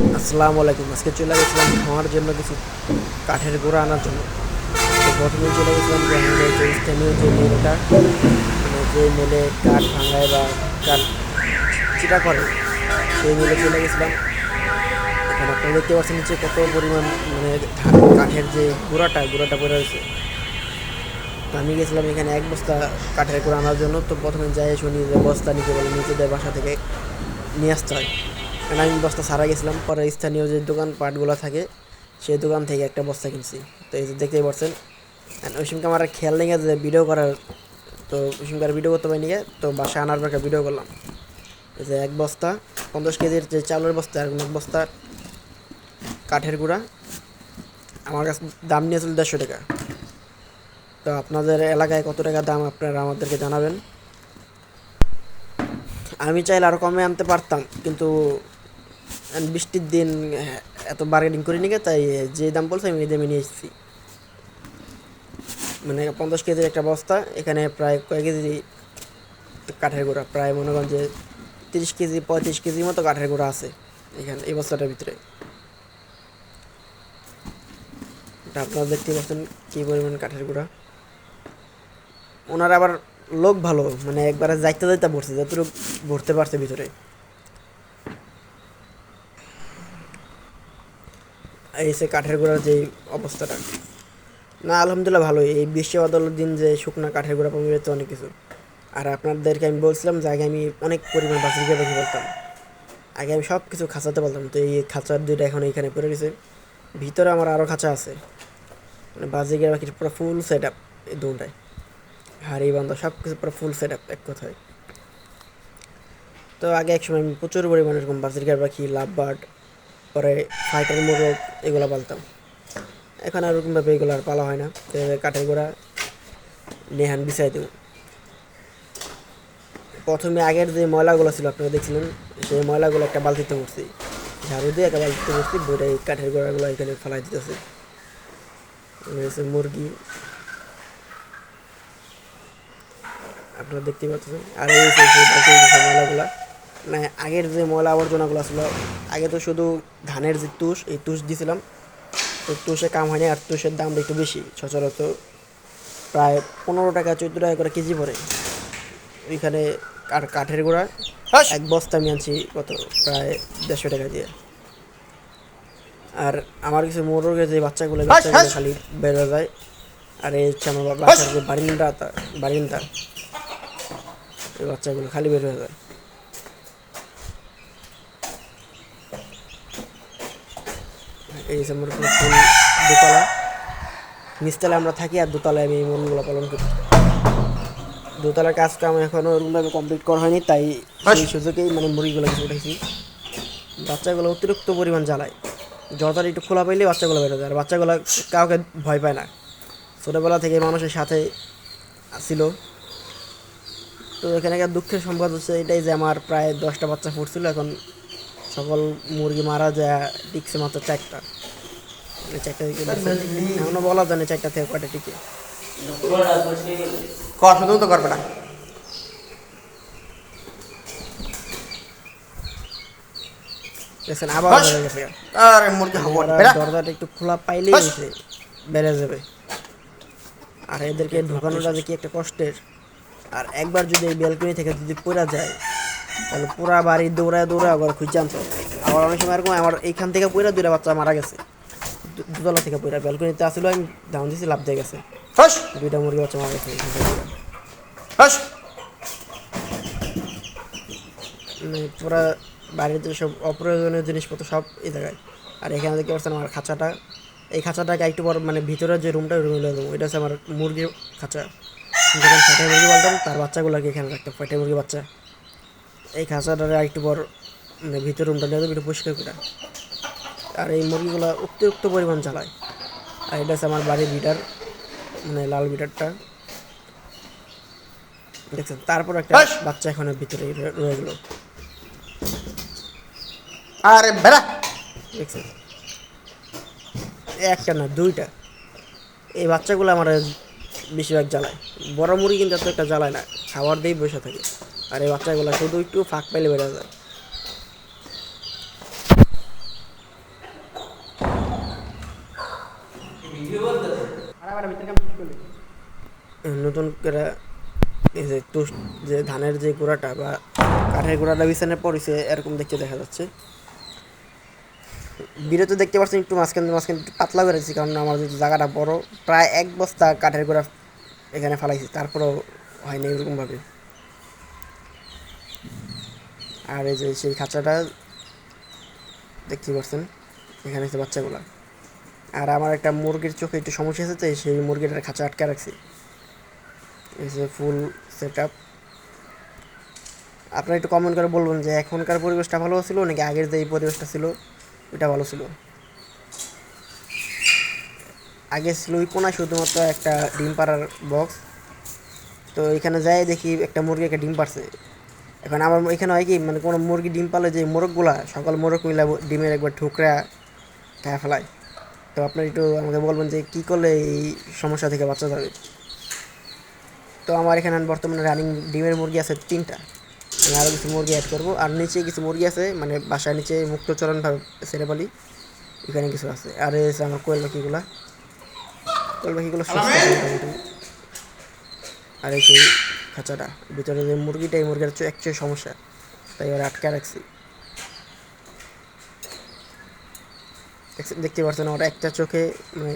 আসসালামু আলাইকুম। আজকে চলে গেছিলাম খাওয়ার জন্য কিছু কাঠের গুঁড়া আনার জন্য। তো প্রথমে চলে গেছিলাম যে আমাদের যে স্থানীয় যে মিলটা, মানে যে মিলে কাঠ ভাঙায় বা কাঠ চিটা করে, সেই মিলে চলে গেছিলাম। এখানে আপনারা দেখতে পাচ্ছেন নিচে কত পরিমাণ মানে কাঠের যে গুঁড়াটা পড়ে রয়েছে। তো আমি গেছিলাম এখানে এক বস্তা কাঠের গুঁড়া আনার জন্য। তো প্রথমে যাই শুনি যে বস্তা নিতে বলে নিজেদের বাসা থেকে নিয়ে আসতে হয়। কারণ আমি বস্তা সারা গেছিলাম, পরে স্থানীয় যে দোকানপাটগুলো থাকে সেই দোকান থেকে একটা বস্তা কিনছি। তো এই যে দেখতেই পাচ্ছেন, ওই সময় আমার খেয়াল নেই যে ভিডিও করার, তো ওই সময় ভিডিও করতে পারিনি। তো বাসায় আনার পর একটা ভিডিও করলাম। এই যে এক বস্তা 50 কেজির যে চালের বস্তা আর এক বস্তা কাঠের গুঁড়া আমার কাছে দাম নিয়েছিল 150 টাকা। তো আপনাদের এলাকায় কত টাকা দাম আপনারা আমাদেরকে জানাবেন। আমি চাইলে আরও কমে আনতে পারতাম, কিন্তু বৃষ্টির দিন এত বার্গেনিং করিনি গে, তাই যে দাম বলছে আমি এই দামে নিয়ে এসেছি। মানে 50 কেজির একটা বস্তা, এখানে প্রায় কয়েক কেজি কাঠের গুঁড়া, প্রায় মনে করেন যে 30 কেজি 35 কেজির মতো কাঠের গুঁড়া আছে এখানে এই বস্তাটার ভিতরে। এটা আপনারা দেখতে পাচ্ছেন কী পরিমাণ কাঠের গুঁড়া। ওনারা আবার লোক ভালো, মানে একবারে যাইতে যাইতে ভরছে, যতটুকু ভরতে পারছে ভিতরে। এই সে কাঠের গুঁড়ার যে অবস্থাটা, না আলহামদুলিল্লাহ ভালোই। এই বৃষ্টি বাদলের দিন যে শুকনা কাঠের গুঁড়া পাওয়া যেত অনেক কিছু। আর আপনাদেরকে আমি বলছিলাম যে আগে আমি অনেক পরিমাণ বাছুরিকা পাখি বলতাম, আগে আমি সব কিছু খাঁচাতে পারতাম। তো এই খাঁচার দুইটা এখন এইখানে পড়ে গেছে, ভিতরে আমার আরও খাঁচা আছে। মানে বাজিকা পাখির পুরো ফুল সেট আপ এই দুটায়, হাড়ি বান্ধা সব কিছু পুরো ফুল সেট আপ এক কথায়। তো আগে এক সময় আমি প্রচুর পরিমাণে এরকম বাজিকার পাখি, লাভ বার্ড, পরে ফাইটার মোরগ এগুলো পালতাম। এখন আর ওরকমভাবে এগুলো আর পালা হয় না। তো কাঠের গোড়া নেহান বিছাই দেব। প্রথমে আগের যে ময়লাগুলো ছিল আপনারা দেখছিলেন, সেই ময়লাগুলো একটা বালতিতে ভরছি, ঝাড়ু দিয়ে একটা বালতিতে ভরছি, বইটা এই কাঠের গোড়াগুলো এখানে ফেলাই দিতেছে। মুরগি আপনারা দেখতেই পাচ্ছেন। আর এই ময়লাগুলা, মানে আগের যে ময়লা আবর্জনাগুলো ছিল, আগে তো শুধু ধানের যে তুষ, এই তুষ দিয়েছিলাম। তো তুষে কাম হয়নি, আর তুষের দামটা একটু বেশি, সচরাচর প্রায় 15 টাকা 14 টাকা করে কেজি পড়ে ওইখানে। আর কাঠের গোড়া এক বস্তা আমি আনছি কত, প্রায় 150 টাকা দিয়ে। আর আমার কিছু মোরগের যে বাচ্চাগুলো খালি বেরো যায়। আর এই হচ্ছে আমার বাচ্চার যে বারিন্দা এই বাচ্চাগুলো খালি বের হয়ে যায়। এই হচ্ছে আমার ফুল দোতলা, নিচতলায় আমরা থাকি, আর দোতলায় আমি এই মুরগিগুলো পালন করি। দোতলার কাজটা আমি এখনও ওরকমভাবে কমপ্লিট করা হয়নি, তাই সেই সুযোগেই মানে মুরগিগুলো কিছু উঠেছি। বাচ্চাগুলো অতিরিক্ত পরিমাণ জ্বালায়, যতটা একটু খোলা পাইলে বাচ্চাগুলো বেরো যায়। আর বাচ্চাগুলো কাউকে ভয় পায় না, ছোটোবেলা থেকে মানুষের সাথে ছিল। তো এখানে দুঃখের সংবাদ হচ্ছে এটাই যে আমার প্রায় 10টা বাচ্চা ফুটছিল, এখন সকল মুরগি মারা যায় টিকছে মাত্র 4টা। মানে 4টা দিকে এখনও বলা যায় না 4টা থেকে কয়টা টিকে। শুধু তো করবে না। দেখছেন আবার বেড়ে গেছে। আরে মুরগি দরজাটা একটু খোলা পাইলেই হয়েছে বেড়ে যাবে। আর এদেরকে ঢোকানোটা যে কি একটা কষ্টের। আর একবার যদি এই ব্যালকনি থেকে যদি পড়া যায়, তাহলে পুরা বাড়ি দৌড়ায় আবার খুঁজে আনতে হবে। আবার অনেক সময় এরকম আমার এইখান থেকে পড়া 2টা বাচ্চা মারা গেছে, দুতলা থেকে পড়া। ব্যালকনিতে আসলে আমি ডাউন দিয়েছি, লাভ দিয়ে গেছে, 2টা মুরগি বাচ্চা মারা গেছে। মানে পুরা বাড়িতে সব অপ্রয়োজনীয় জিনিসপত্র সব এই জায়গায়। আর এখানে দেখতে পাচ্ছেন আমার খাঁচাটা, এই খাঁচাটাকে একটু বড়, মানে ভিতরে যে রুমটা ওই রুমে দেবো। এটা হচ্ছে আমার মুরগির খাঁচা, যখন ফাটাই মুরগি বলতাম তার বাচ্চাগুলোকে এখানে রাখতাম, ফাটাই মুরগি বাচ্চা। এই খাঁচাটারে একটু বড়, মানে ভিতরে রুমটা নিয়ে একটু পরিষ্কার করে। আর এই মুরগিগুলো অতিরিক্ত পরিমাণ জ্বালায়। আর এটা হচ্ছে আমার বাড়ির বিটার, মানে লাল বিটারটা দেখছেন। তারপর একটা বাচ্চা এখানে ভিতরে রয়ে গেল। আরে বেড়া দেখছেন, একটা না 2টা। এই বাচ্চাগুলো আমার বেশিরভাগ জ্বালায়। বড় মুরগি কিন্তু এত একটা জ্বালায় না, খাবার দিয়েই বসে থাকে। আর এই বাচ্চাগুলো শুধু একটু ফাঁক পাইলে বেড়ে যায়। নতুন করে এই যে যে ধানের যে গোড়াটা বা কাঠের গোড়াটা বিছানে পড়েছে এরকম দেখতে দেখা যাচ্ছে। ভিডিওতে দেখতে পাচ্ছেন একটু মাঝখানে মাঝখানে একটু পাতলা করেছি, কারণ আমার যেহেতু জায়গাটা বড়, প্রায় 1 বস্তা কাঠের গোড়া এখানে ফালাইছি, তারপরেও হয়নি এরকমভাবে। আর এই যে সেই খাঁচাটা দেখতে পাচ্ছেন, এখানে হচ্ছে বাচ্চাগুলা। আর আমার একটা মুরগির চোখে একটু সমস্যা আছে, তো সেই মুরগিটার খাঁচা আটকে রাখছি। এই যে ফুল সেট আপ। আপনারা একটু কমেন্ট করে বলবেন যে এখনকার পরিবেশটা ভালো ছিল নাকি আগের যে পরিবেশটা ছিল ওইটা ভালো ছিল। আগে ছিল ওই কোনায় শুধুমাত্র একটা ডিম পাড়ার বক্স, তো এখানে যাই দেখি একটা মুরগি একটা ডিম পারছে। এখন আমার এখানে হয় কি, মানে কোনো মুরগি ডিম পারলে যে মোরগগুলা সকল মোরগ মিলা ডিমের একবার ঠুকরা খেয়ে ফেলায়। তো আপনার একটু আমাকে বলবেন যে কী করলে এই সমস্যা থেকে বাঁচা যাবে। তো আমার এখানে বর্তমানে রানিং ডিমের মুরগি আছে 3টা। আমি আরও কিছু মুরগি অ্যাড করবো, আর নিচে কিছু মুরগি আছে, মানে বাসার নিচে মুক্তচরণভাবে ছেড়ে পালি, এখানে কিছু আছে। আর এসে আমার কোয়েল পাখিগুলো সুস্থ আছে মোটামুটি। আর এই সেই খাঁচাটা ভিতরে যে মুরগিটা, এই মুরগির একচুয়ালি সমস্যা, তাই ওরা আটকে রাখছি। দেখতে পাচ্ছেন ওরা একটা চোখে মানে